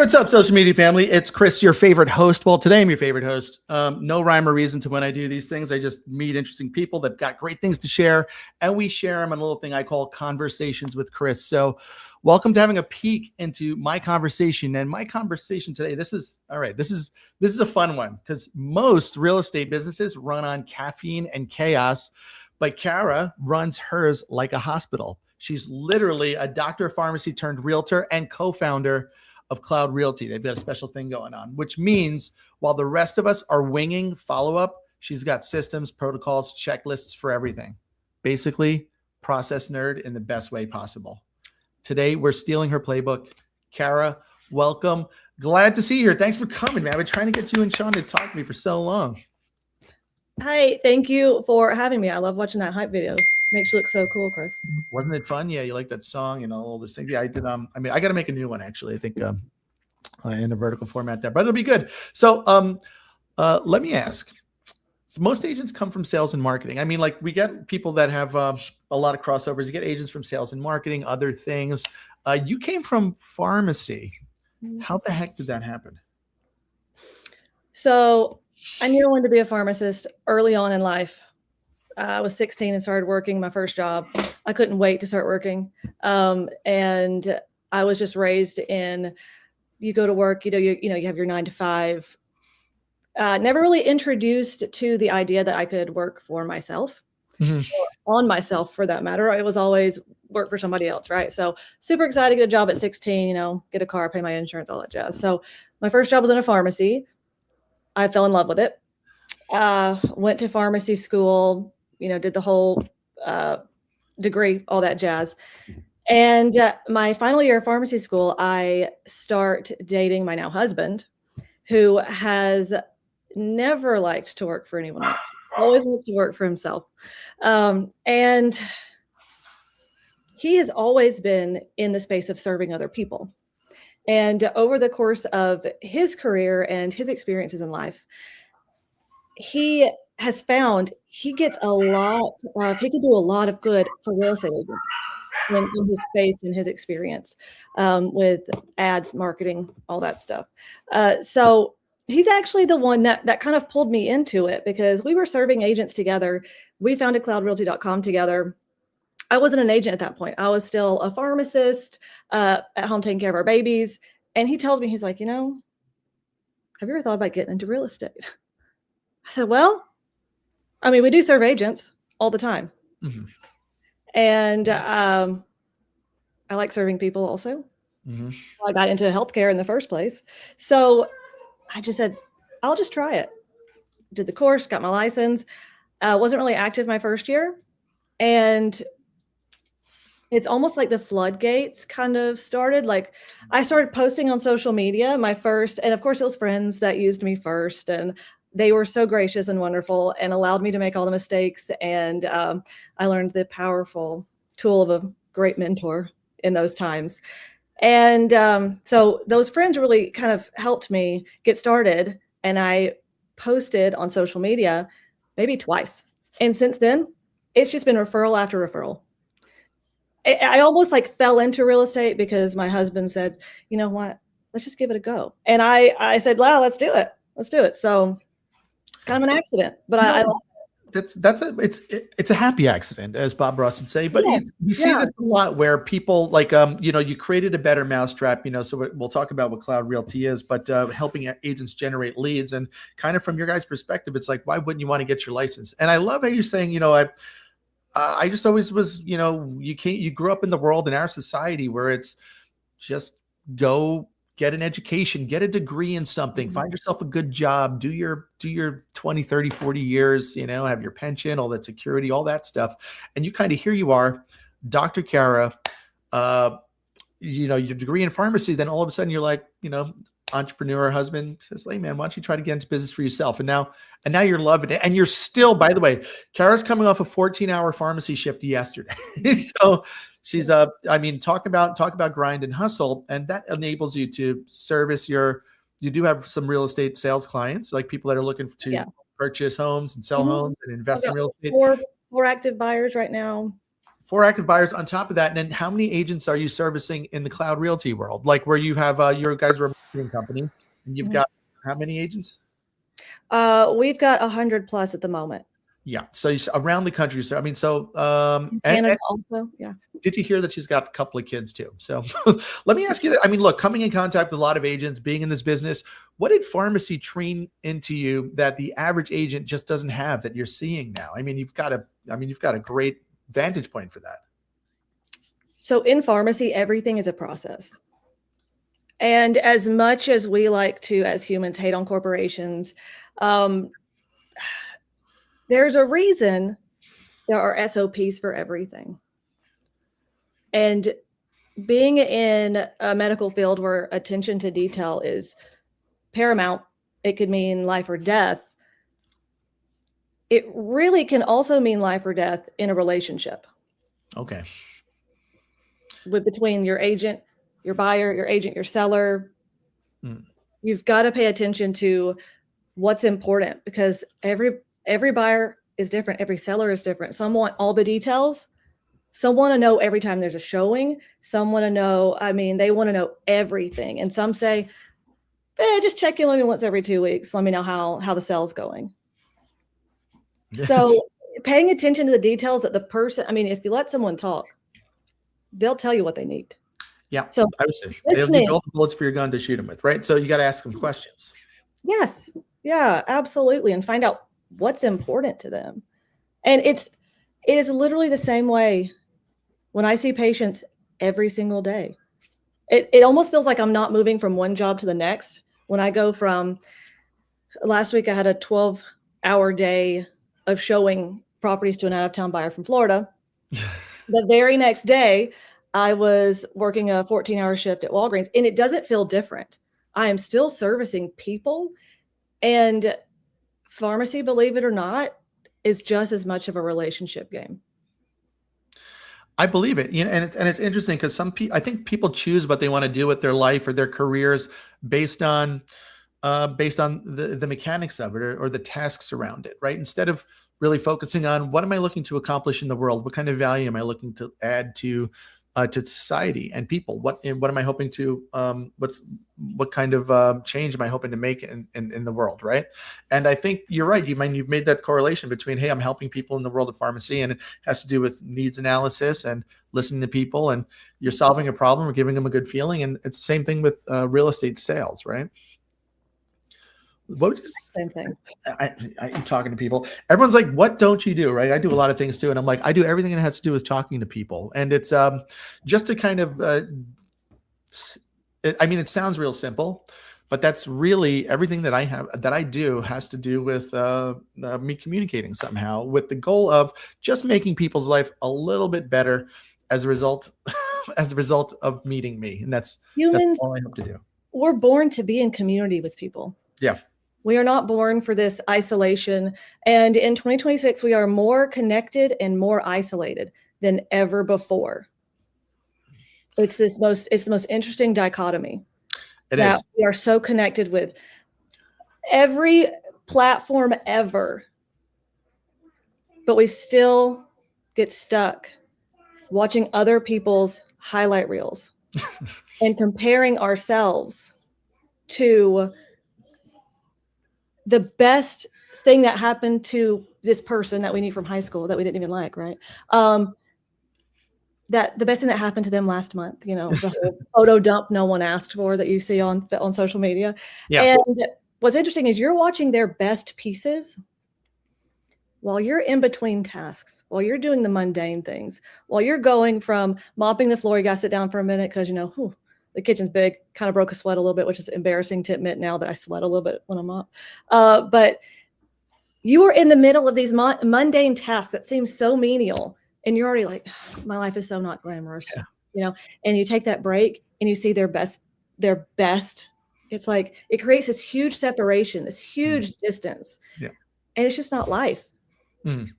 What's up, social media family? It's Chris, your favorite host. Well, today I'm your favorite host. No rhyme or reason to when I do these things. I just meet interesting people that got great things to share, and we share them in a little thing I call Conversations with Chris. So welcome to having a peek into my conversation. And my conversation today, this is a fun one because most real estate businesses run on caffeine and chaos, but Kara runs hers like a hospital. She's literally a doctor of pharmacy turned realtor and co-founder of Cloud Realty. They've got a special thing going on, which means while the rest of us are winging follow-up, she's got systems, protocols, checklists for everything. Basically, process nerd in the best way possible. Today, we're stealing her playbook. Kara, welcome. Glad to see you here. Thanks for coming, man. I've been trying to get you and Sean to talk to me for so long. Hi, thank you for having me. I love watching that hype video. Makes you look so cool, Chris. Wasn't it fun? Yeah, you like that song and all those things. Yeah, I did. I got to make a new one actually. I think in a vertical format there, but it'll be good. So let me ask. So most agents come from sales and marketing. I mean, like we get people that have a lot of crossovers. You get agents from sales and marketing, other things. You came from pharmacy. How the heck did that happen? So I knew I wanted to be a pharmacist early on in life. I was 16 and started working my first job. I couldn't wait to start working. And I was just raised in, you go to work, you have your 9 to 5. Never really introduced to the idea that I could work for myself, or on myself for that matter. It was always work for somebody else, right? So super excited to get a job at 16, get a car, pay my insurance, all that jazz. So my first job was in a pharmacy. I fell in love with it. Went to pharmacy school, did the whole degree, all that jazz. And my final year of pharmacy school, I start dating my now husband, who has never liked to work for anyone else, always wants to work for himself. And he has always been in the space of serving other people. And over the course of his career and his experiences in life, he has found he can do a lot of good for real estate agents in his space and his experience with ads, marketing, all that stuff. So he's actually the one that kind of pulled me into it because we were serving agents together. We founded cloudrealty.com together. I wasn't an agent at that point. I was still a pharmacist at home taking care of our babies. And he tells me, he's like, have you ever thought about getting into real estate? I said, well, we do serve agents all the time. Mm-hmm. And I like serving people also. Mm-hmm. I got into healthcare in the first place. So I just said, I'll just try it. Did the course, got my license. Wasn't really active my first year. And it's almost like the floodgates kind of started. Like I started posting on social media, and of course it was friends that used me first. And they were so gracious and wonderful and allowed me to make all the mistakes. And I learned the powerful tool of a great mentor in those times. And so those friends really kind of helped me get started. And I posted on social media maybe twice. And since then, it's just been referral after referral. I almost fell into real estate because my husband said, you know what, let's just give it a go. And I said, wow, let's do it. Let's do it. So it's kind of an accident, but I love it. It's a happy accident, as Bob Ross would say. But you see this a lot where people you created a better mousetrap, so we'll talk about what Cloud Realty is, but helping agents generate leads. And kind of from your guys' perspective, it's like, why wouldn't you want to get your license? And I love how you're saying, I just always was, you grew up in the world in our society where it's just go get an education, get a degree in something, find yourself a good job, do your 20, 30, 40 years, have your pension, all that security, all that stuff. And you kind of, here you are, Dr. Kara, your degree in pharmacy, then all of a sudden you're like, entrepreneur husband says, hey man, why don't you try to get into business for yourself? And now you're loving it. And you're still, by the way, Kara's coming off a 14-hour pharmacy shift yesterday. So she's talk about grind and hustle. And that enables you to service you do have some real estate sales clients, like people that are looking to purchase homes and sell homes and invest in real estate. Four active buyers right now. 4 active buyers on top of that. And then how many agents are you servicing in the Cloud Realty world? Like where you have your guys were marketing company, and you've Mhm. got how many agents? We've got 100 plus at the moment. Yeah. So around the country. So, I mean, so, In and Canada also, yeah. did you hear that she's got a couple of kids too? So let me ask you that. I mean, look, coming in contact with a lot of agents, being in this business, what did pharmacy train into you that the average agent just doesn't have that you're seeing now? I mean, you've got a great vantage point for that. So in pharmacy, everything is a process. And as much as we like to, as humans, hate on corporations, um, there's a reason there are SOPs for everything. And being in a medical field where attention to detail is paramount, it could mean life or death. It really can also mean life or death in a relationship. Okay. Between your agent, your buyer, your agent, your seller. Mm. You've got to pay attention to what's important, because every buyer is different. Every seller is different. Some want all the details. Some want to know every time there's a showing. Some want to know, they want to know everything. And some say, just check in with me once every 2 weeks. Let me know how the sale's going. So paying attention to the details that the person, if you let someone talk, they'll tell you what they need. Yeah. So I would say they'll give you all the bullets for your gun to shoot them with, right? So you got to ask them questions. Yes. Yeah, absolutely. And find out what's important to them. And it is literally the same way when I see patients every single day. It almost feels like I'm not moving from one job to the next. When I go from last week, I had a 12-hour day of showing properties to an out-of-town buyer from Florida. The very next day, I was working a 14-hour shift at Walgreens, and it doesn't feel different. I am still servicing people, and pharmacy, believe it or not, is just as much of a relationship game. I believe it. And it's interesting because I think people choose what they want to do with their life or their careers based on the mechanics of it, or the tasks around it, right? Instead of really focusing on what am I looking to accomplish in the world? What kind of value am I looking to add to society and people? What am I hoping to, what kind of change am I hoping to make in the world, right? And I think you're right. You've made that correlation between, hey, I'm helping people in the world of pharmacy, and it has to do with needs analysis and listening to people, and you're solving a problem or giving them a good feeling. And it's the same thing with real estate sales, right? Same thing. I'm talking to people. Everyone's like, what don't you do? Right. I do a lot of things too. And I'm like, I do everything that has to do with talking to people. And it's just to kind of, it sounds real simple, but that's really everything that I do has to do with me communicating somehow, with the goal of just making people's life a little bit better as a result, of meeting me. And that's all I hope to do. We're born to be in community with people. Yeah. We are not born for this isolation. And in 2026, we are more connected and more isolated than ever before. It's the most interesting dichotomy. It is. We are so connected with every platform ever, but we still get stuck watching other people's highlight reels and comparing ourselves to the best thing that happened to this person that we knew from high school that we didn't even like, right? That the best thing that happened to them last month, the whole photo dump no one asked for that you see on social media. Yeah. And what's interesting is you're watching their best pieces while you're in between tasks, while you're doing the mundane things, while you're going from mopping the floor, you got to sit down for a minute because, the kitchen's big, kind of broke a sweat a little bit, which is embarrassing to admit now that I sweat a little bit when I'm up. But you are in the middle of these mundane tasks that seem so menial, and you're already like, my life is so not glamorous, and you take that break and you see their best. It's like, it creates this huge separation, this huge distance. Yeah. And it's just not life. Mm.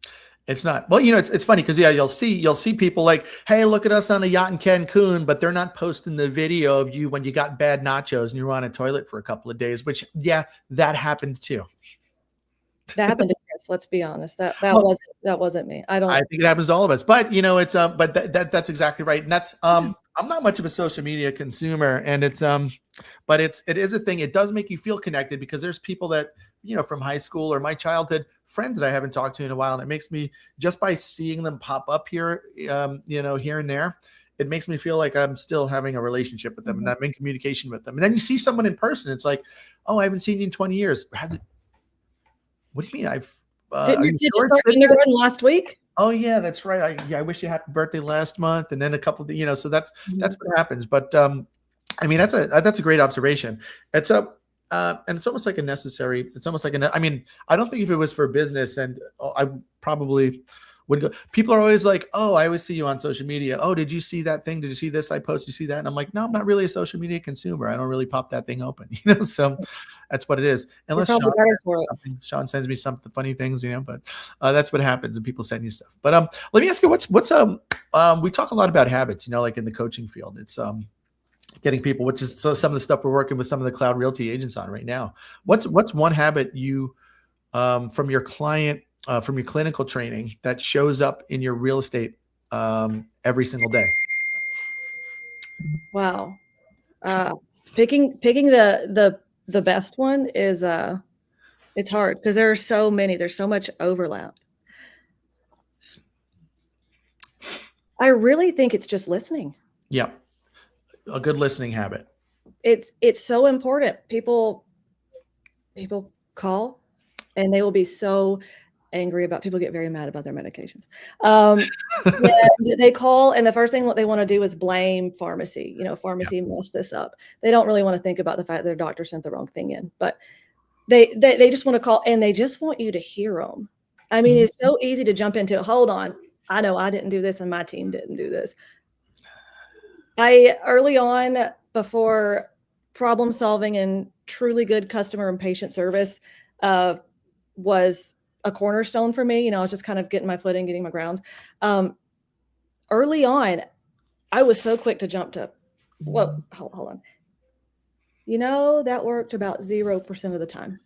It's not. Well, it's funny because you'll see people like, hey, look at us on a yacht in Cancun, but they're not posting the video of you when you got bad nachos and you were on a toilet for a couple of days, which that happened too. That happened to Chris. Let's be honest. That wasn't me. I think it happens to all of us, but it's but that's exactly right. And that's I'm not much of a social media consumer, and but it is a thing. It does make you feel connected because there's people that, from high school or my childhood friends that I haven't talked to in a while. And it makes me, just by seeing them pop up here, here and there, it makes me feel like I'm still having a relationship with them and I'm in communication with them. And then you see someone in person. It's like, oh, I haven't seen you in 20 years. What do you mean? Didn't your kids start kindergarten last week? Oh yeah, that's right. I wish you happy birthday last month. And then a couple of, so that's what happens. But, I mean, that's a great observation. It's and it's almost like I mean, I don't think if it was for business, and I probably would go. People are always like, oh, I always see you on social media. Oh, did you see that thing? Did you see this I posted? Did you see that? And I'm like, no, I'm not really a social media consumer. I don't really pop that thing open, so that's what it is. Unless Sean sends me some funny things, but that's what happens when people send you stuff. But let me ask you, what's we talk a lot about habits, like in the coaching field. It's getting people, which is some of the stuff we're working with some of the cloud realty agents on right now. What's one habit you from your client, from your clinical training, that shows up in your real estate every single day? Wow. Picking the best one is it's hard because there are so many. There's so much overlap. I really think it's just listening. Yeah. A good listening habit. It's so important. People call and they will be so angry about, people get very mad about their medications. They call and the first thing what they want to do is blame pharmacy. Pharmacy messed this up. They don't really want to think about the fact that their doctor sent the wrong thing in, but they just want to call and they just want you to hear them. I mean, it's so easy to jump into, hold on, I know I didn't do this and my team didn't do this. Early on, before problem solving and truly good customer and patient service was a cornerstone for me. I was just kind of getting my footing, getting my grounds. Early on, I was so quick to jump to, whoa, hold on. That worked about 0% of the time.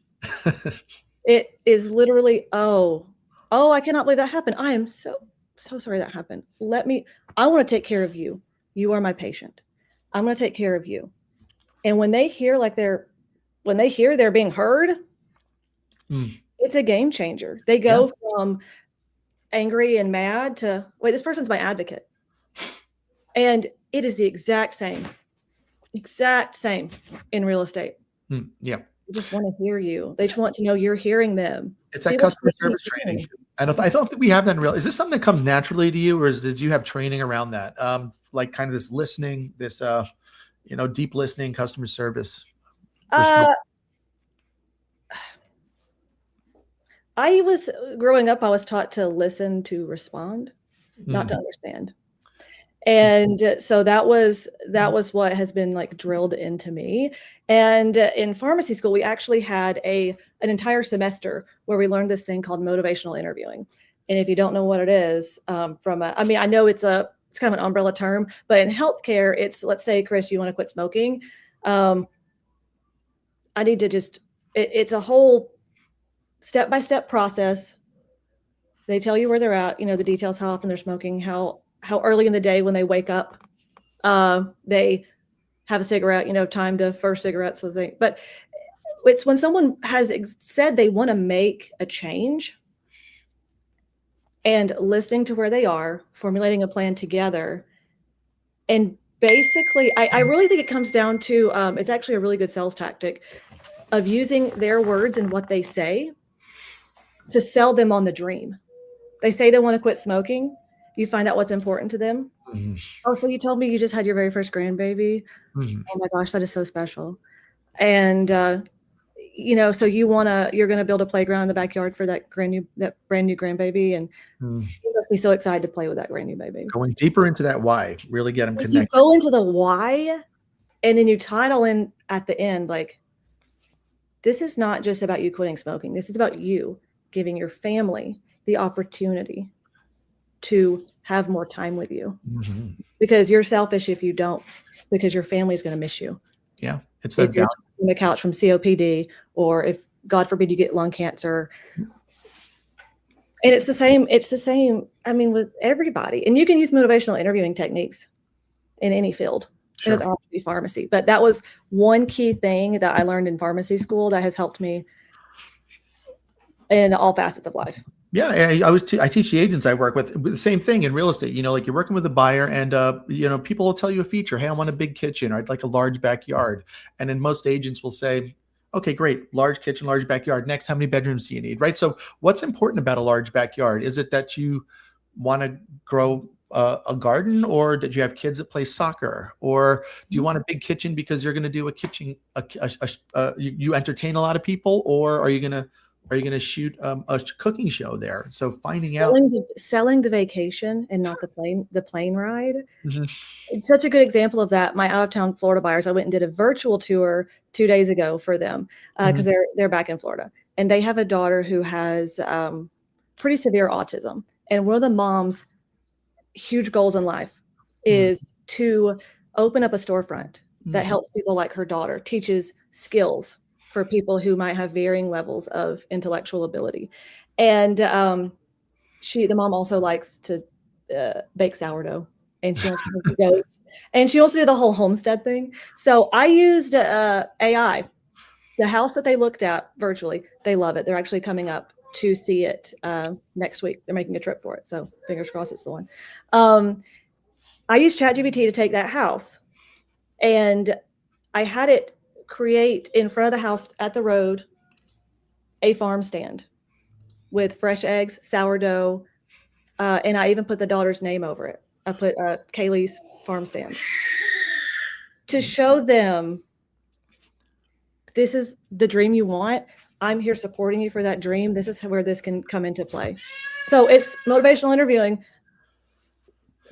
It is literally, oh, I cannot believe that happened. I am so sorry that happened. I want to take care of you. You are my patient. I'm going to take care of you. And when they hear they're being heard, it's a game changer. They go from angry and mad to, wait, this person's my advocate. And it is the exact same in real estate. Yeah. They just want to hear you. They just want to know you're hearing them. It's that customer service training. I don't think we have that in real. Is this something that comes naturally to you, or did you have training around that? Like kind of this listening, this deep listening, customer service. I was growing up, I was taught to listen to respond, not to understand. And so that was what has been like drilled into me. And in pharmacy school, we actually had an entire semester where we learned this thing called motivational interviewing. And if you don't know what it is, I know it's kind of an umbrella term, but in healthcare, it's, let's say, Chris, you want to quit smoking. I need to it's a whole step-by-step process. They tell you where they're at, the details, how often they're smoking, how early in the day when they wake up, they have a cigarette, time to first cigarette. But it's when someone has said they want to make a change and listening to where they are, formulating a plan together. And basically, I really think it comes down to, it's actually a really good sales tactic of using their words and what they say to sell them on the dream. They say they want to quit smoking. You find out what's important to them. Mm-hmm. Oh, so you told me you just had your very first grandbaby. Mm-hmm. Oh my gosh, that is so special. And, so you're going to build a playground in the backyard for that brand new grandbaby. And you must be so excited to play with that brand new baby. Going deeper into that why, really get them connected. You go into the why, and then you tie it all in at the end. Like, this is not just about you quitting smoking. This is about you giving your family the opportunity to have more time with you, because you're selfish if you don't, because your family is going to miss you. Yeah. It's if you're on the couch from COPD, or if God forbid you get lung cancer. And it's the same. I mean, with everybody, and you can use motivational interviewing techniques in any field. It Sure. doesn't have to be pharmacy, but that was one key thing that I learned in pharmacy school that has helped me in all facets of life. Yeah, I teach the agents I work with the same thing in real estate. Like you're working with a buyer, and people will tell you a feature. Hey, I want a big kitchen, or I'd like a large backyard. And then most agents will say, okay, great, large kitchen, large backyard. Next, how many bedrooms do you need? Right. So, what's important about a large backyard? Is it that you want to grow a garden, or did you have kids that play soccer, or do you want a big kitchen because you're going to do a kitchen? You entertain a lot of people, or are you going to shoot a cooking show there? So finding out. Selling the vacation and not the plane ride. Mhm. It's such a good example of that. My out of town Florida buyers, I went and did a virtual tour 2 days ago for them because they're back in Florida, and they have a daughter who has pretty severe autism. And one of the mom's huge goals in life is to open up a storefront that helps people like her daughter, teaches skills for people who might have varying levels of intellectual ability. And the mom also likes to bake sourdough, and she wants to make goats, and she wants to do the whole homestead thing. So I used AI. The house that they looked at virtually, they love it. They're actually coming up to see it next week. They're making a trip for it. So fingers crossed it's the one. I used ChatGPT to take that house, and I had it create in front of the house at the road a farm stand with fresh eggs, sourdough, and I even put the daughter's name over it. I put Kaylee's farm stand to show them this is the dream you want. I'm here supporting you for that dream. This is where this can come into play. So it's motivational interviewing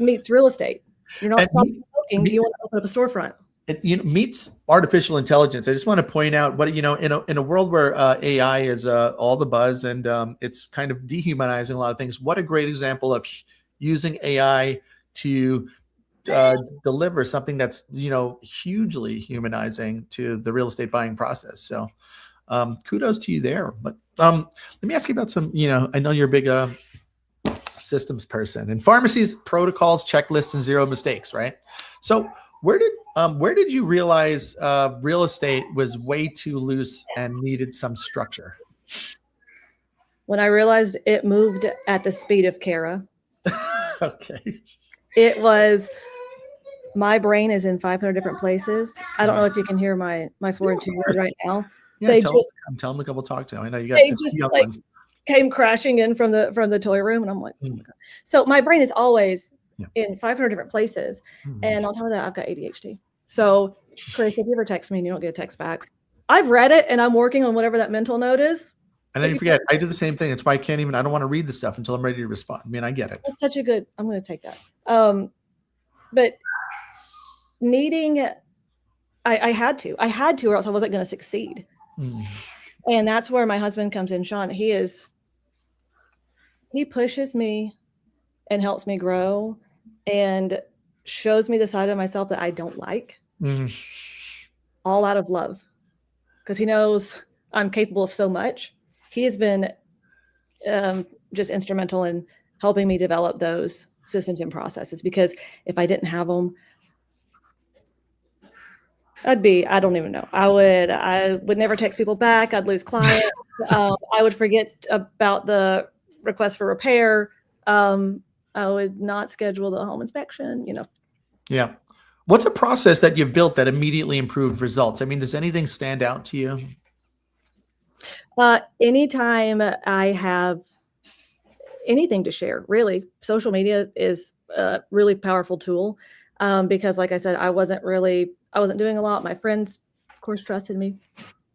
meets real estate. You're not stopping smoking. You want to open up a storefront. It meets artificial intelligence. I just want to point out what in a world where AI is all the buzz, and it's kind of dehumanizing a lot of things. What a great example of using AI to deliver something that's hugely humanizing to the real estate buying process. So kudos to you there. But let me ask you about some. I know you're a big systems person, and pharmacies, protocols, checklists, and zero mistakes, right? So where did you realize real estate was way too loose and needed some structure? When I realized it moved at the speed of Kara. Okay. It was, my brain is in 500 different places. I don't know if you can hear my 4 and 2 word right now. Yeah, tell them to go talk to them. I know you got. They just came crashing in from the toy room, and I'm like, oh my God. So my brain is always in 500 different places, and on top of that, I've got ADHD. So, Chris, if you ever text me and you don't get a text back, I've read it and I'm working on whatever that mental note is. And then you forget. I do the same thing. It's why I don't want to read the stuff until I'm ready to respond. I mean, I get it. It's such a good. I'm going to take that. But needing, I had to, or else I wasn't going to succeed. And that's where my husband comes in, Sean. He pushes me and helps me grow and shows me the side of myself that I don't like, all out of love, because he knows I'm capable of so much. He has been just instrumental in helping me develop those systems and processes, because if I didn't have them, I don't even know. I would never text people back. I'd lose clients. I would forget about the request for repair. I would not schedule the home inspection, Yeah. What's a process that you've built that immediately improved results? I mean, does anything stand out to you? Anytime I have anything to share, really, social media is a really powerful tool. Because like I said, I wasn't doing a lot. My friends, of course, trusted me.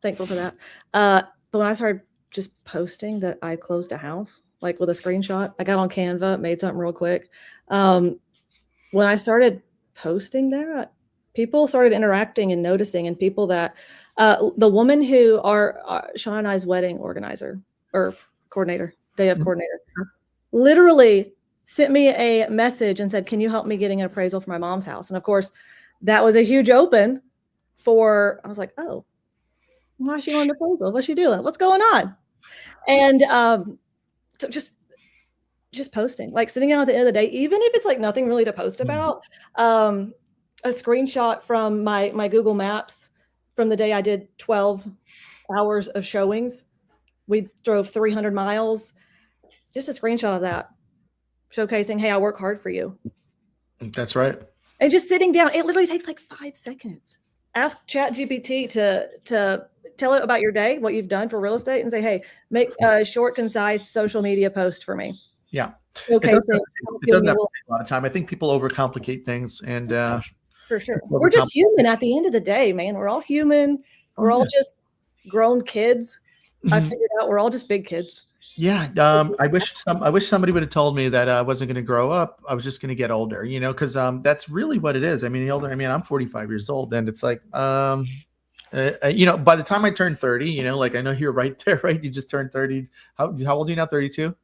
Thankful for that. But when I started just posting that I closed a house, like with a screenshot, I got on Canva, made something real quick. When I started posting that, people started interacting and noticing, and people that, the woman who are Sean and I's wedding organizer or coordinator, day of coordinator, literally sent me a message and said, can you help me getting an appraisal for my mom's house? And of course, that was a huge open for, I was like, oh, why is she on the appraisal? What's she doing? What's going on? And so just posting, like sitting down at the end of the day, even if it's like nothing really to post about, a screenshot from my Google Maps from the day I did 12 hours of showings. We drove 300 miles. Just a screenshot of that, showcasing, hey, I work hard for you. That's right. And just sitting down, it literally takes like 5 seconds. Ask ChatGPT to tell it about your day, what you've done for real estate, and say, hey, make a short, concise social media post for me. Yeah. Okay. It doesn't have to take a lot of time. I think people overcomplicate things, and for sure. We're just human at the end of the day, man. We're all human. We're all just grown kids. I figured out we're all just big kids. Yeah. I wish somebody would have told me that I wasn't going to grow up. I was just going to get older, because that's really what it is. I mean, I'm 45 years old, and it's like, by the time I turn 30, like I know you're right there, right? You just turned 30. How old are you now? 32?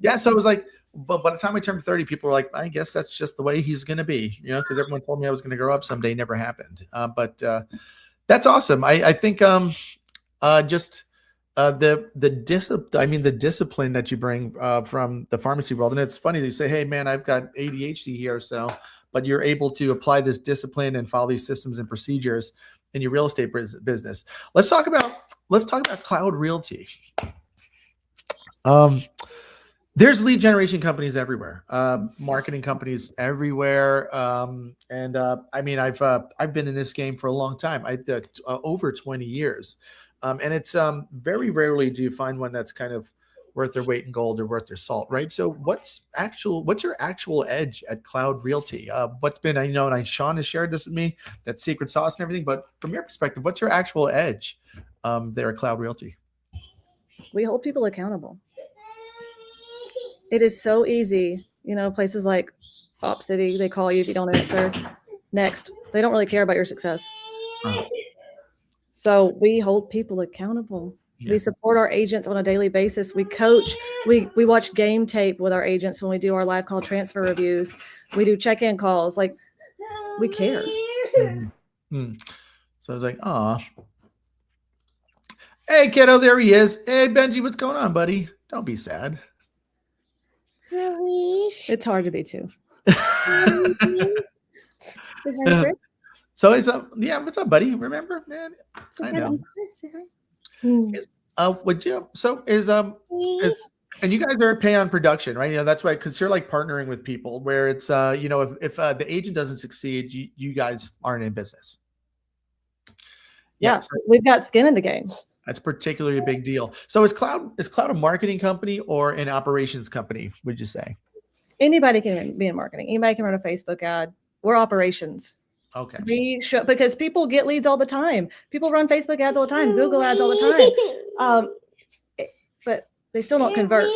Yeah. So it was like, but by the time I turned 30, people were like, I guess that's just the way he's going to be, because everyone told me I was going to grow up someday. Never happened. But that's awesome. I think the discipline that you bring from the pharmacy world. And it's funny that you say, hey man, I've got ADHD here. But you're able to apply this discipline and follow these systems and procedures in your real estate business. Let's talk about Cloud Realty. There's lead generation companies everywhere, marketing companies everywhere. I've been in this game for a long time. Over 20 years. And it's very rarely do you find one that's kind of worth their weight in gold or worth their salt, right? So what's your actual edge at Cloud Realty? And Sean has shared this with me, that secret sauce and everything, but from your perspective, what's your actual edge there at Cloud Realty? We hold people accountable. It is so easy, places like Op City, they call you if you don't answer. Next, they don't really care about your success. So we hold people accountable. Yeah. We support our agents on a daily basis. We coach. We watch game tape with our agents when we do our live call transfer reviews. We do check-in calls. Like, we care. Mm-hmm. So I was like, aw. Hey, kiddo, there he is. Hey, Benji, what's going on, buddy? Don't be sad. It's hard to be too. So it's what's up, buddy? Remember, man? I know. And you guys are pay on production, right? That's why, because you're like partnering with people where it's if the agent doesn't succeed, you guys aren't in business. Yeah, so we've got skin in the game. That's particularly a big deal. So is Cloud a marketing company or an operations company, would you say? Anybody can be in marketing. Anybody can run a Facebook ad. We're operations. Okay. Because people get leads all the time. People run Facebook ads all the time, Google ads all the time. But they still don't convert.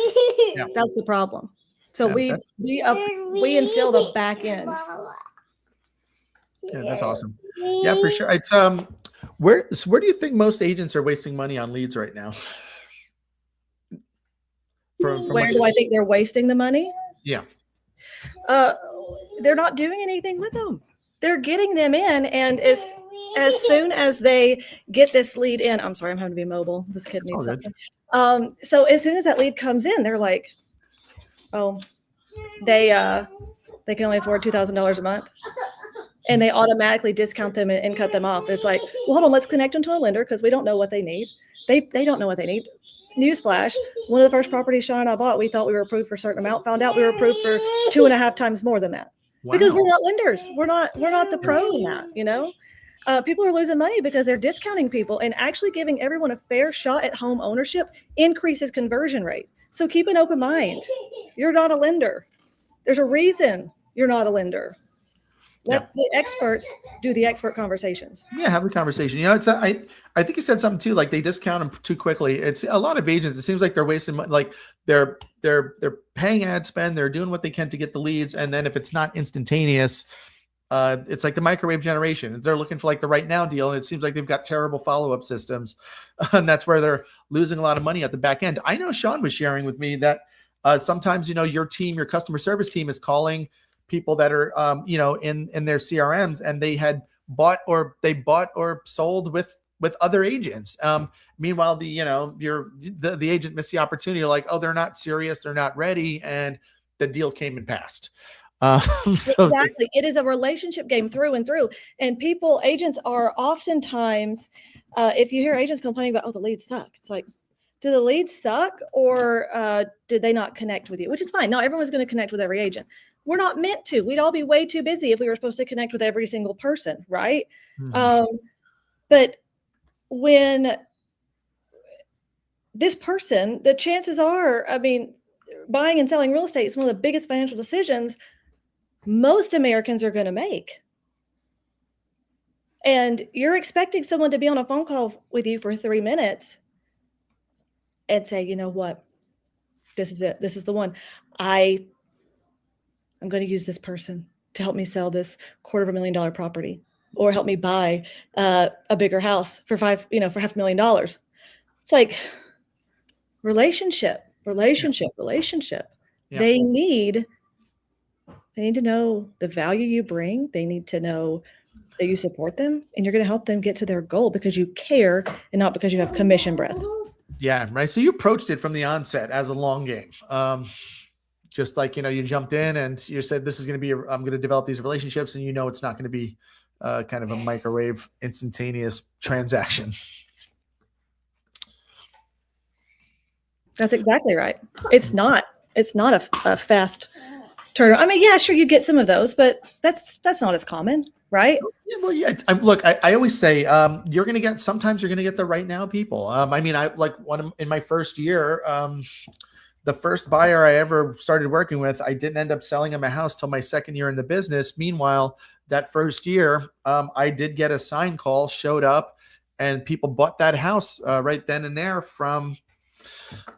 Yeah. That's the problem. So we instill the back end. Yeah, that's awesome. Yeah, for sure. It's where do you think most agents are wasting money on leads right now? Where do I think they're wasting the money? Yeah. They're not doing anything with them. They're getting them in, and as soon as they get this lead in, I'm sorry, I'm having to be mobile. This kid needs something. So as soon as that lead comes in, they're like, oh, they can only afford $2,000 a month. And they automatically discount them and cut them off. It's like, well, hold on, let's connect them to a lender because we don't know what they need. They don't know what they need. Newsflash, one of the first properties Sean and I bought, we thought we were approved for a certain amount, found out we were approved for 2.5 times more than that. Wow. Because we're not lenders. We're not the pro in that, people are losing money because they're discounting people, and actually giving everyone a fair shot at home ownership increases conversion rate. So keep an open mind. You're not a lender. There's a reason you're not a lender. Let the experts do the expert conversations. Yeah, have the conversation. It's I think you said something too, like they discount them too quickly. It's a lot of agents. It seems like they're wasting money. Like they're paying ad spend. They're doing what they can to get the leads, and then if it's not instantaneous, it's like the microwave generation. They're looking for like the right now deal, and it seems like they've got terrible follow-up systems, and that's where they're losing a lot of money at the back end. I know Sean was sharing with me that sometimes your team, your customer service team, is calling people that are in their CRMs, and they had bought or sold with other agents. Meanwhile, the agent missed the opportunity. You're like, oh, they're not serious, they're not ready, and the deal came and passed. Exactly. It is a relationship game through and through. And agents are oftentimes, if you hear agents complaining about, oh, the leads suck, it's like, do the leads suck, or did they not connect with you? Which is fine. Not everyone's going to connect with every agent. We're not meant to. We'd all be way too busy if we were supposed to connect with every single person, right? But when this person, the chances are, I mean, buying and selling real estate is one of the biggest financial decisions most Americans are going to make. And you're expecting someone to be on a phone call with you for 3 minutes and say, you know what, this is it. This is the one. I'm going to use this person to help me sell this $250,000 property, or help me buy a bigger house for for $500,000. It's like relationship. Yeah. They need to know the value you bring. They need to know that you support them, and you're going to help them get to their goal because you care and not because you have commission breath. Yeah, right. So you approached it from the onset as a long game. Just like, you jumped in and you said, this is going to be, I'm going to develop these relationships, and it's not going to be kind of a microwave instantaneous transaction. That's exactly right. It's not a fast turn. I mean, yeah, sure, you get some of those, but that's not as common, right? Yeah, well, yeah. Look, I always say sometimes you're going to get the right now people. I mean, in my first year, the first buyer I ever started working with, I didn't end up selling him a house till my second year in the business. Meanwhile, that first year, I did get a sign call, showed up, and people bought that house right then and there from.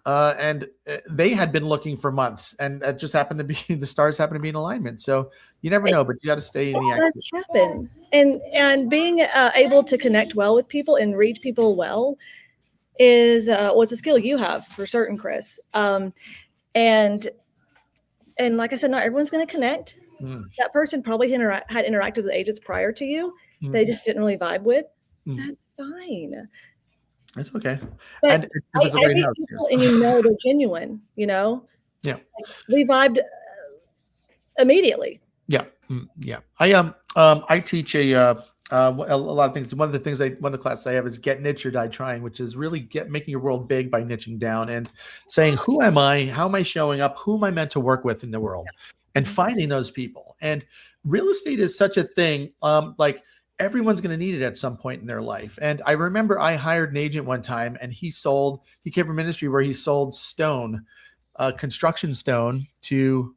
And they had been looking for months, and it just happened to be the stars happened to be in alignment. So you never know, but you got to stay in the action. It does happen, and being able to connect well with people and read people well is what's a skill you have for certain, Chris. And like I said, not everyone's going to connect. That person probably had interacted with agents prior to you. They just didn't really vibe with. That's fine. It's okay. But and it was the right house, people, and they're genuine, Yeah. Like, we vibed immediately. Yeah. Yeah. I teach a lot of things. One of the classes I have is get niche or die trying, which is really making your world big by niching down and saying, who am I? How am I showing up? Who am I meant to work with in the world? And finding those people. And real estate is such a thing. Like, everyone's going to need it at some point in their life. And I remember I hired an agent one time, and he came from an industry where he sold stone, construction stone to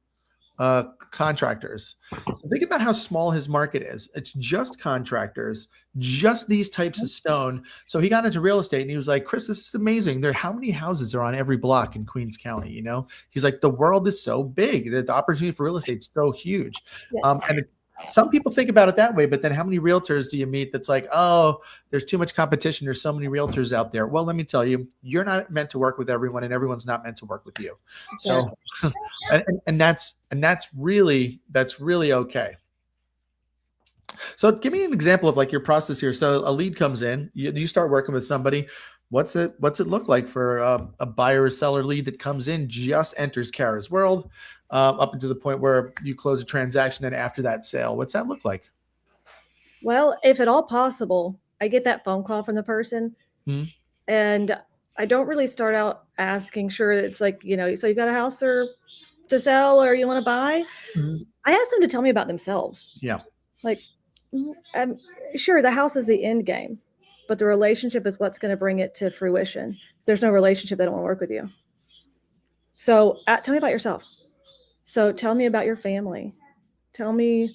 contractors. So think about how small his market is. It's just contractors, just these types of stone. So he got into real estate, and he was like, Chris, this is amazing. How many houses are on every block in Queens County? He's like, the world is so big. The opportunity for real estate is so huge. Yes. And some people think about it that way, but then how many realtors do you meet that's like, oh, there's too much competition. There's so many realtors out there. Well, let me tell you, you're not meant to work with everyone, and everyone's not meant to work with you. So, and that's really okay. So give me an example of like your process here. So a lead comes in, you start working with somebody. What's it look like for a buyer or seller lead that comes in, just enters Kara's world, up until the point where you close a transaction, and after that sale? What's that look like? Well, if at all possible, I get that phone call from the person, and I don't really start out asking, sure, it's like, so you got a house to sell, or you want to buy? I ask them to tell me about themselves. Yeah. Like, sure, the house is the end game, but the relationship is what's going to bring it to fruition. If there's no relationship, they don't want to work with you. So tell me about yourself. So tell me about your family. Tell me,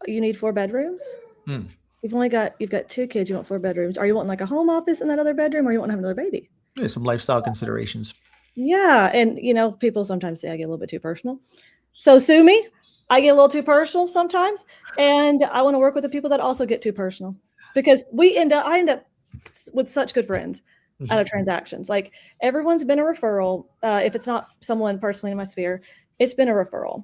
you need 4 bedrooms. You've got 2 kids. You want 4 bedrooms. Are you wanting like a home office in that other bedroom, or you want to have another baby? Yeah, some lifestyle considerations. Yeah. And, people sometimes say I get a little bit too personal. So sue me. I get a little too personal sometimes. And I want to work with the people that also get too personal, because I end up with such good friends out of transactions. Like, everyone's been a referral. If it's not someone personally in my sphere, it's been a referral.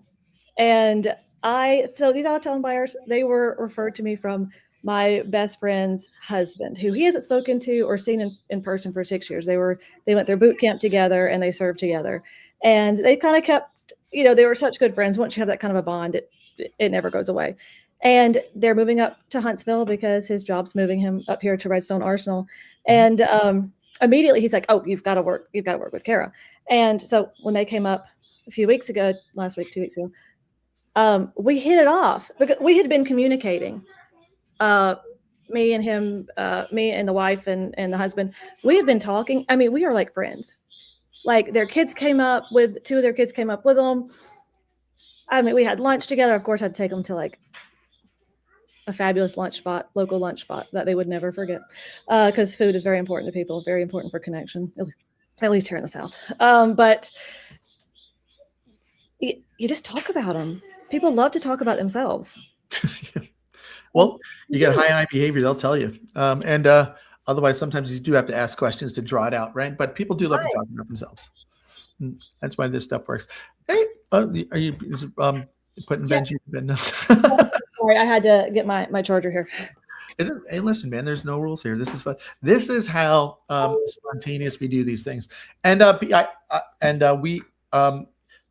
And so these out-of-town buyers, they were referred to me from my best friend's husband, who he hasn't spoken to or seen in person for 6 years. They went through boot camp together, and they served together, and they kind of kept they were such good friends. Once you have that kind of a bond, it never goes away. And they're moving up to Huntsville because his job's moving him up here to Redstone Arsenal. And immediately he's like, "Oh, you've got to work with Kara." And so when they came up a few weeks ago, last week, 2 weeks ago, we hit it off because we had been communicating. Me and him, me and the wife and the husband, we have been talking. I mean, we are like friends. Like their kids came up with, two of their kids came up with them. I mean, we had lunch together. Of course, I had to take them to like a fabulous local lunch spot that they would never forget, because food is very important to people, very important for connection, at least here in the South. But you just talk about them. People love to talk about themselves. Well, you get high behavior, they'll tell you. And otherwise, sometimes you do have to ask questions to draw it out, right? But people do love to talk about themselves. That's why this stuff works. Hey, are you putting Benji in bed? Sorry, I had to get my charger here. Hey, listen, man, there's no rules here. This is fun. This is how spontaneous we do these things. And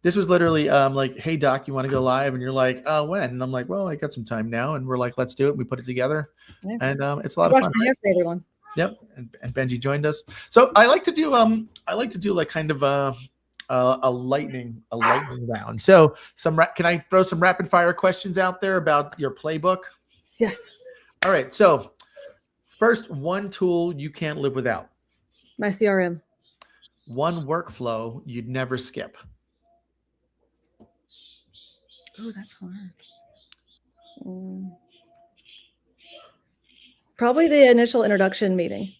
this was literally like, "Hey, Doc, you want to go live?" And you're like, "Oh, when?" And I'm like, "Well, I got some time now." And we're like, "Let's do it." We put it together, and it's a lot of fun. Right? For everyone. Yep, and Benji joined us. So I like to do like kind of a lightning round. So can I throw some rapid fire questions out there about your playbook? Yes. All right. So first, one tool you can't live without. My CRM. One workflow you'd never skip. Oh, that's hard. Probably the initial introduction meeting.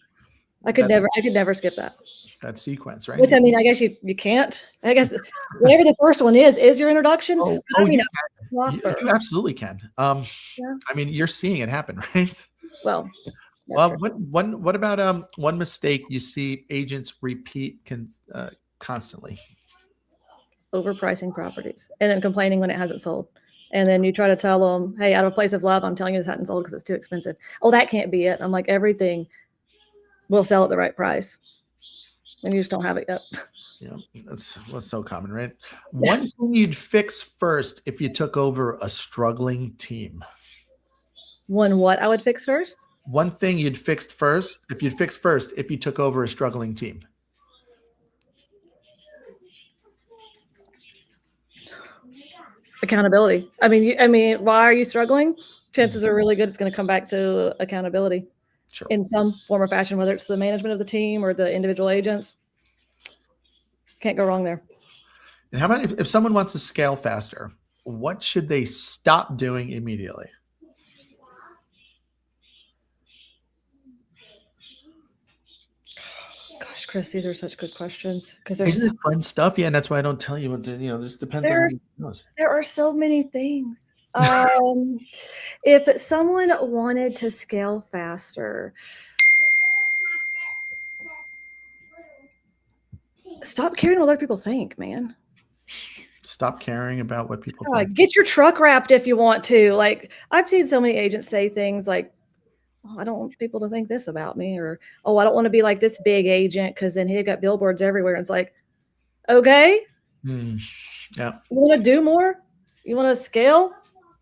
I could never skip that. That sequence, right? Which, I mean, I guess you can't. I guess whatever the first one is your introduction. You absolutely can. I mean, you're seeing it happen, right? Well, what about one mistake you see agents repeat constantly? Overpricing properties and then complaining when it hasn't sold. And then you try to tell them, "Hey, out of a place of love, I'm telling you this hasn't sold because it's too expensive." "Oh, that can't be it." I'm like, everything will sell at the right price. And you just don't have it yet. Yeah, that's so common, right? One thing you'd fix first if you took over a struggling team. What I would fix first? One thing you'd fix first if you took over a struggling team. Accountability. I mean, why are you struggling? Chances are really good it's going to come back to accountability. Sure. In some form or fashion, whether it's the management of the team or the individual agents. Can't go wrong there. And how about if someone wants to scale faster, what should they stop doing immediately? Gosh, Chris, these are such good questions because there's fun stuff. Yeah, and that's why I don't tell you what this depends on. There are so many things. If someone wanted to scale faster, stop caring what other people think, man. Stop caring about what people think. Get your truck wrapped if you want to. Like, I've seen so many agents say things like, "Oh, I don't want people to think this about me," or, "Oh, I don't want to be like this big agent because then he'd got billboards everywhere." And it's like, okay. Yeah. You want to do more? You want to scale?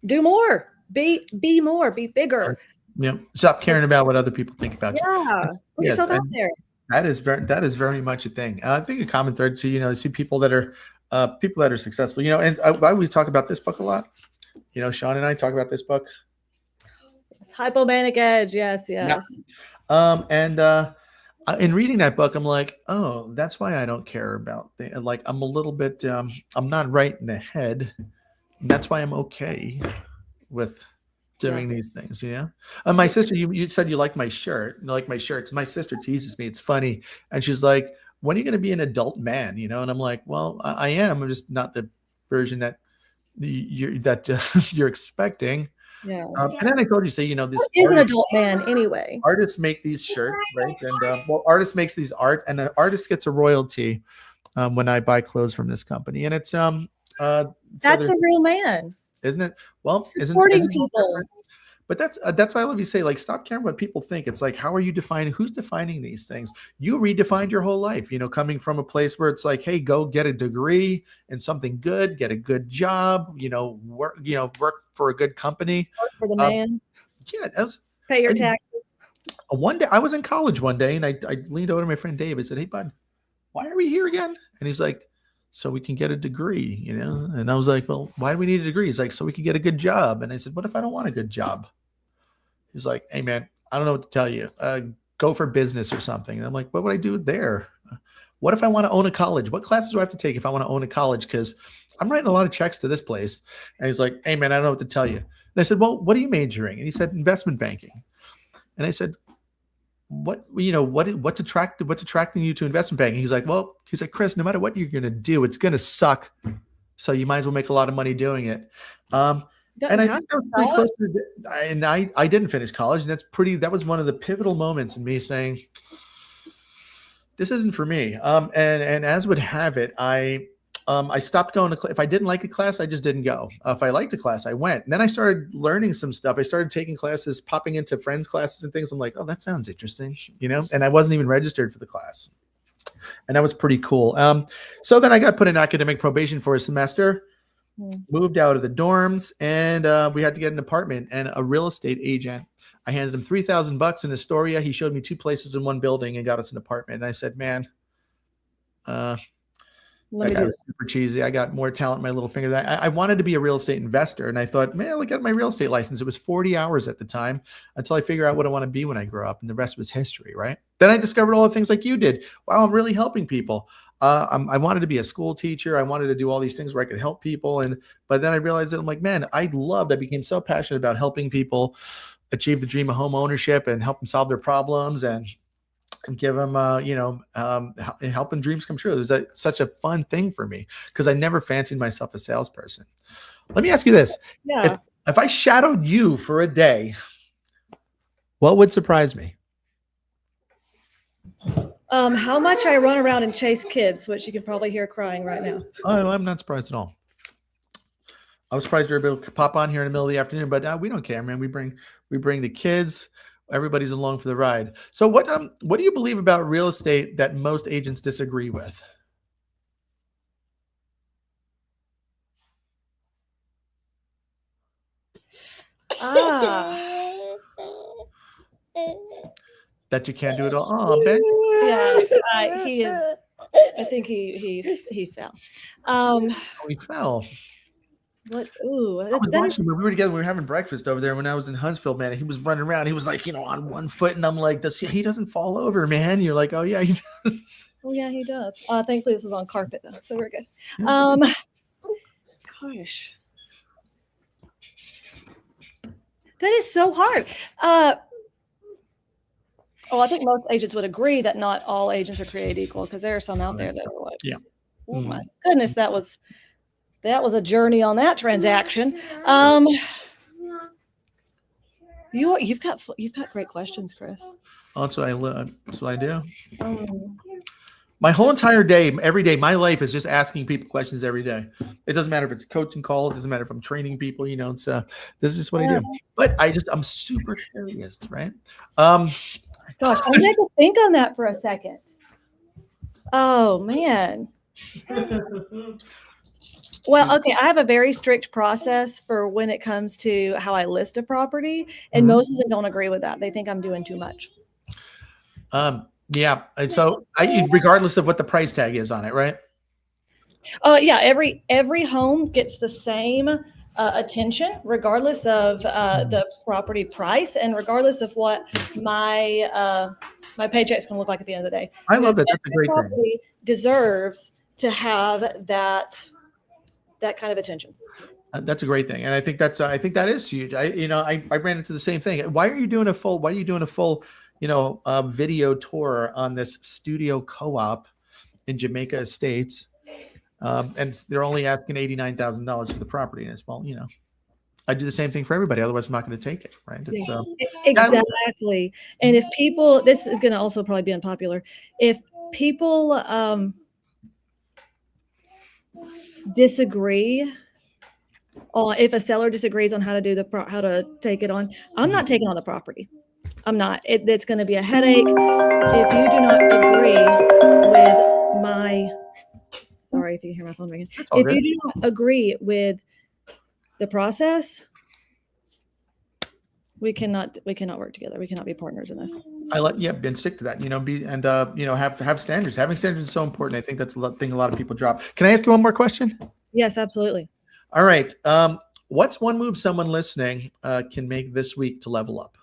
Do more. Be more. Be bigger. Yeah. Stop caring about what other people think about you. Yeah. Put yourself out there. That is very much a thing. I think a common thread too. You see people that are successful. And we talk about this book a lot. Sean and I talk about this book. Hypomanic Edge. Yes. Yeah. In reading that book, I'm like, oh, that's why I don't care about things. Like, I'm a little bit, I'm not right in the head. And that's why I'm okay with doing these things. My sister, you said you like my shirt. You like my shirts. My sister teases me. It's funny. And she's like, "When are you going to be an adult man?" And I'm like, "Well, I am. I'm just not the version that you're expecting." Yeah. And then I told you, this is an adult man anyway. Artists make these shirts, right? And artist makes these art, and the artist gets a royalty when I buy clothes from this company. And it's that's a real man, isn't it? Well, supporting people. But that's why I love you say, like, stop caring what people think. It's like, how are you defining? Who's defining these things? You redefined your whole life. Coming from a place where it's like, hey, go get a degree in something good, get a good job. Work for a good company. Work for the Um, man. yeah, that was. Pay your taxes. One day I was in college one day, and I leaned over to my friend Dave. I said, "Hey, bud, why are we here again?" And he's like, "So we can get a degree, And I was like, "Well, why do we need a degree?" He's like, "So we can get a good job." And I said, "What if I don't want a good job?" He's like, "Hey, man, I don't know what to tell you. Go for business or something." And I'm like, "What would I do there? What if I want to own a college? What classes do I have to take if I want to own a college? Because I'm writing a lot of checks to this place." And he's like, "Hey, man, I don't know what to tell you." And I said, "Well, what are you majoring?" And he said, "Investment banking." And I said, what's attracting you to investment banking? He's like, Chris, no matter what you're going to do, it's going to suck. So you might as well make a lot of money doing it. And I think that was pretty close to, and I didn't finish college, and that was one of the pivotal moments in me saying, this isn't for me. And as would have it, I stopped going to class. If I didn't like a class, I just didn't go. If I liked a class, I went. And then I started learning some stuff. I started taking classes, popping into friends' classes and things. I'm like, oh, that sounds interesting, And I wasn't even registered for the class, and that was pretty cool. So then I got put in academic probation for a semester, moved out of the dorms, and we had to get an apartment. And a real estate agent, I handed him $3,000 in Astoria. He showed me 2 places in one building and got us an apartment. And I said, man, that guy was super cheesy. I got more talent in my little finger. I wanted to be a real estate investor. And I thought, man, look at my real estate license. It was 40 hours at the time until I figure out what I want to be when I grow up. And the rest was history, right? Then I discovered all the things like you did. Wow, I'm really helping people. I wanted to be a school teacher. I wanted to do all these things where I could help people. But then I realized that I'm like, man, I became so passionate about helping people achieve the dream of home ownership and help them solve their problems and give them, helping dreams come true. It was such a fun thing for me because I never fancied myself a salesperson. Let me ask you this. Yeah. If I shadowed you for a day, what would surprise me? How much I run around and chase kids, which you can probably hear crying right now. Oh, I'm not surprised at all. I was surprised you're able to pop on here in the middle of the afternoon, but we don't care, man. We bring the kids. Everybody's along for the ride. So what do you believe about real estate that most agents disagree with? That you can't do it all. Oh, Ben. Yeah, he is. I think he fell. He fell. What? Ooh, I was watching when we were together. We were having breakfast over there when I was in Huntsville, man. He was running around. He was like, on one foot, and I'm like, he doesn't fall over, man. You're like, oh yeah, he does. Oh yeah, he does. Thankfully, this is on carpet though, so we're good. Gosh, that is so hard. I think most agents would agree that not all agents are created equal because there are some out there that are like, yeah. Oh my goodness, that was a journey on that transaction. You've got great questions, Chris. Oh, that's what I do. My whole entire day, every day, my life is just asking people questions every day. It doesn't matter if it's a coaching call. It doesn't matter if I'm training people. It's this is just what I do. But I'm super curious, right? Gosh, I'm going to think on that for a second. Oh man. Well, okay, I have a very strict process for when it comes to how I list a property, and most of them don't agree with that. They think I'm doing too much. Yeah, and so regardless of what the price tag is on it, right? Yeah, every home gets the same attention, regardless of the property price, and regardless of what my paycheck's going to look like at the end of the day. I love that. That's a great thing. Deserves to have that kind of attention. That's a great thing, and I think that is huge. I ran into the same thing. Why are you doing a full video tour on this studio co-op in Jamaica Estates? And they're only asking $89,000 for the property. And it's, I do the same thing for everybody. Otherwise, I'm not going to take it. Right. Exactly. And if people, this is going to also probably be unpopular. If people disagree if a seller disagrees on how to do how to take it on, I'm not taking on the property. I'm not. It's going to be a headache. If you do not agree with my, sorry if you hear my phone ringing. If you do not agree with the process, we cannot work together. We cannot be partners in this. And stick to that, have standards. Having standards is so important. I think that's a thing a lot of people drop. Can I ask you one more question? Yes, absolutely. All right. What's one move someone listening can make this week to level up?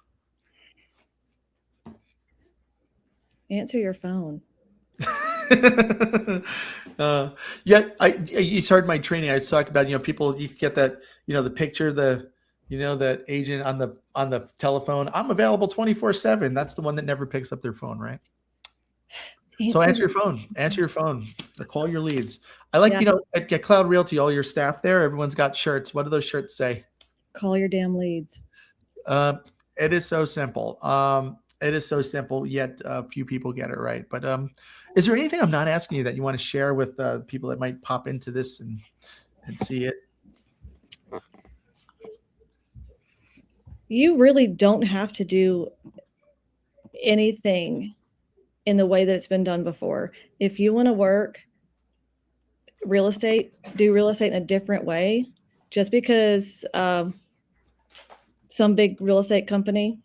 Answer your phone. You started my training. I was talking about, people, you get that, the picture, that agent on the telephone. I'm available 24/7. That's the one that never picks up their phone, right? So answer your phone or call your leads. I like, at Cloud Realty, all your staff there, everyone's got shirts. What do those shirts say? Call your damn leads. It is so simple. It is so simple, yet few people get it right. But is there anything I'm not asking you that you want to share with people that might pop into this and see it? You really don't have to do anything in the way that it's been done before. If you want to work do real estate in a different way, just because some big real estate company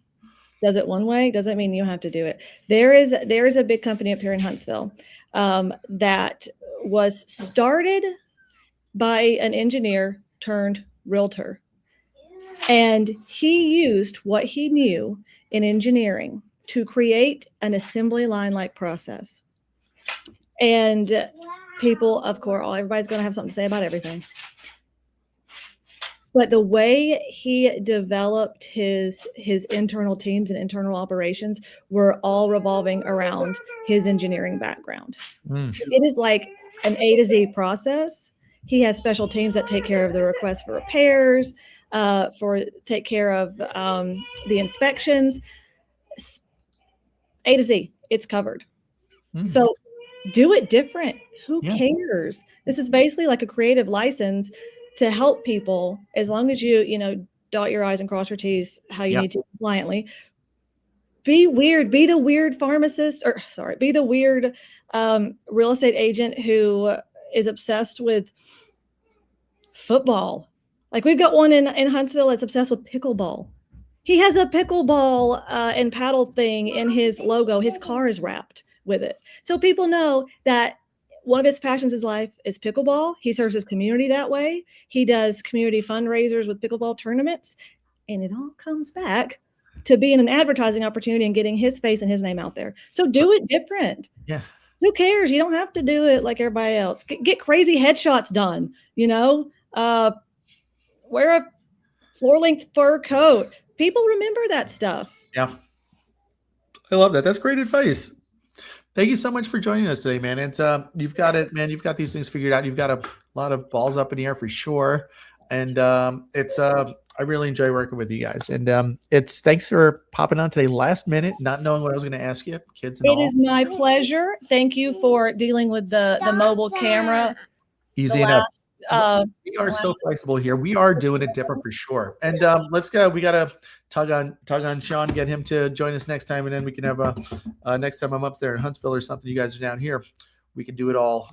does it one way doesn't mean you have to do it. There is a big company up here in Huntsville that was started by an engineer turned realtor. And he used what he knew in engineering to create an assembly line-like process. And people, of course, everybody's going to have something to say about everything. But the way he developed his internal teams and internal operations were all revolving around his engineering background. So it is like an A to Z process. He has special teams that take care of the requests for repairs, take care of the inspections. A to Z, it's covered. So do it different. Who cares? This is basically like a creative license to help people, as long as you dot your I's and cross your T's how you need to compliantly. Be weird. Be the weird pharmacist, be the weird real estate agent who is obsessed with football. Like we've got one in Huntsville that's obsessed with pickleball. He has a pickleball and paddle thing in his logo. His car is wrapped with it. So people know that one of his passions in his life is pickleball. He serves his community that way. He does community fundraisers with pickleball tournaments. And it all comes back to being an advertising opportunity and getting his face and his name out there. So do it different. Yeah. Who cares? You don't have to do it like everybody else. Get crazy headshots done, wear a floor-length fur coat. People remember that stuff. Yeah. I love that. That's great advice. Thank you so much for joining us today, man. It's you've got it, man. You've got these things figured out. You've got a lot of balls up in the air for sure. And I really enjoy working with you guys. And thanks for popping on today last minute, not knowing what I was going to ask you, kids and all. It is my pleasure. Thank you for dealing with the mobile camera. Easy enough. We are so flexible here. We are doing it different for sure. And let's go. We got to tug on Sean, get him to join us next time. And then we can have next time I'm up there in Huntsville or something, you guys are down here, we can do it all,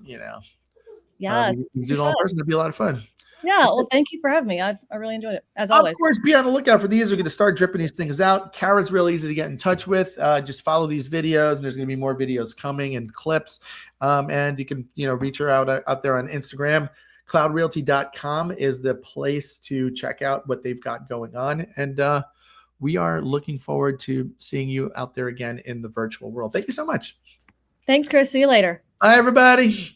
Yes. We can do it all in person. It'd be a lot of fun. Yeah. Well, thank you for having me. I really enjoyed it, as always. Of course, be on the lookout for these. We're going to start dripping these things out. Kara's real easy to get in touch with. Just follow these videos, and there's going to be more videos coming and clips. And you can, reach her out there on Instagram. CloudRealty.com is the place to check out what they've got going on. And we are looking forward to seeing you out there again in the virtual world. Thank you so much. Thanks, Chris. See you later. Bye, everybody.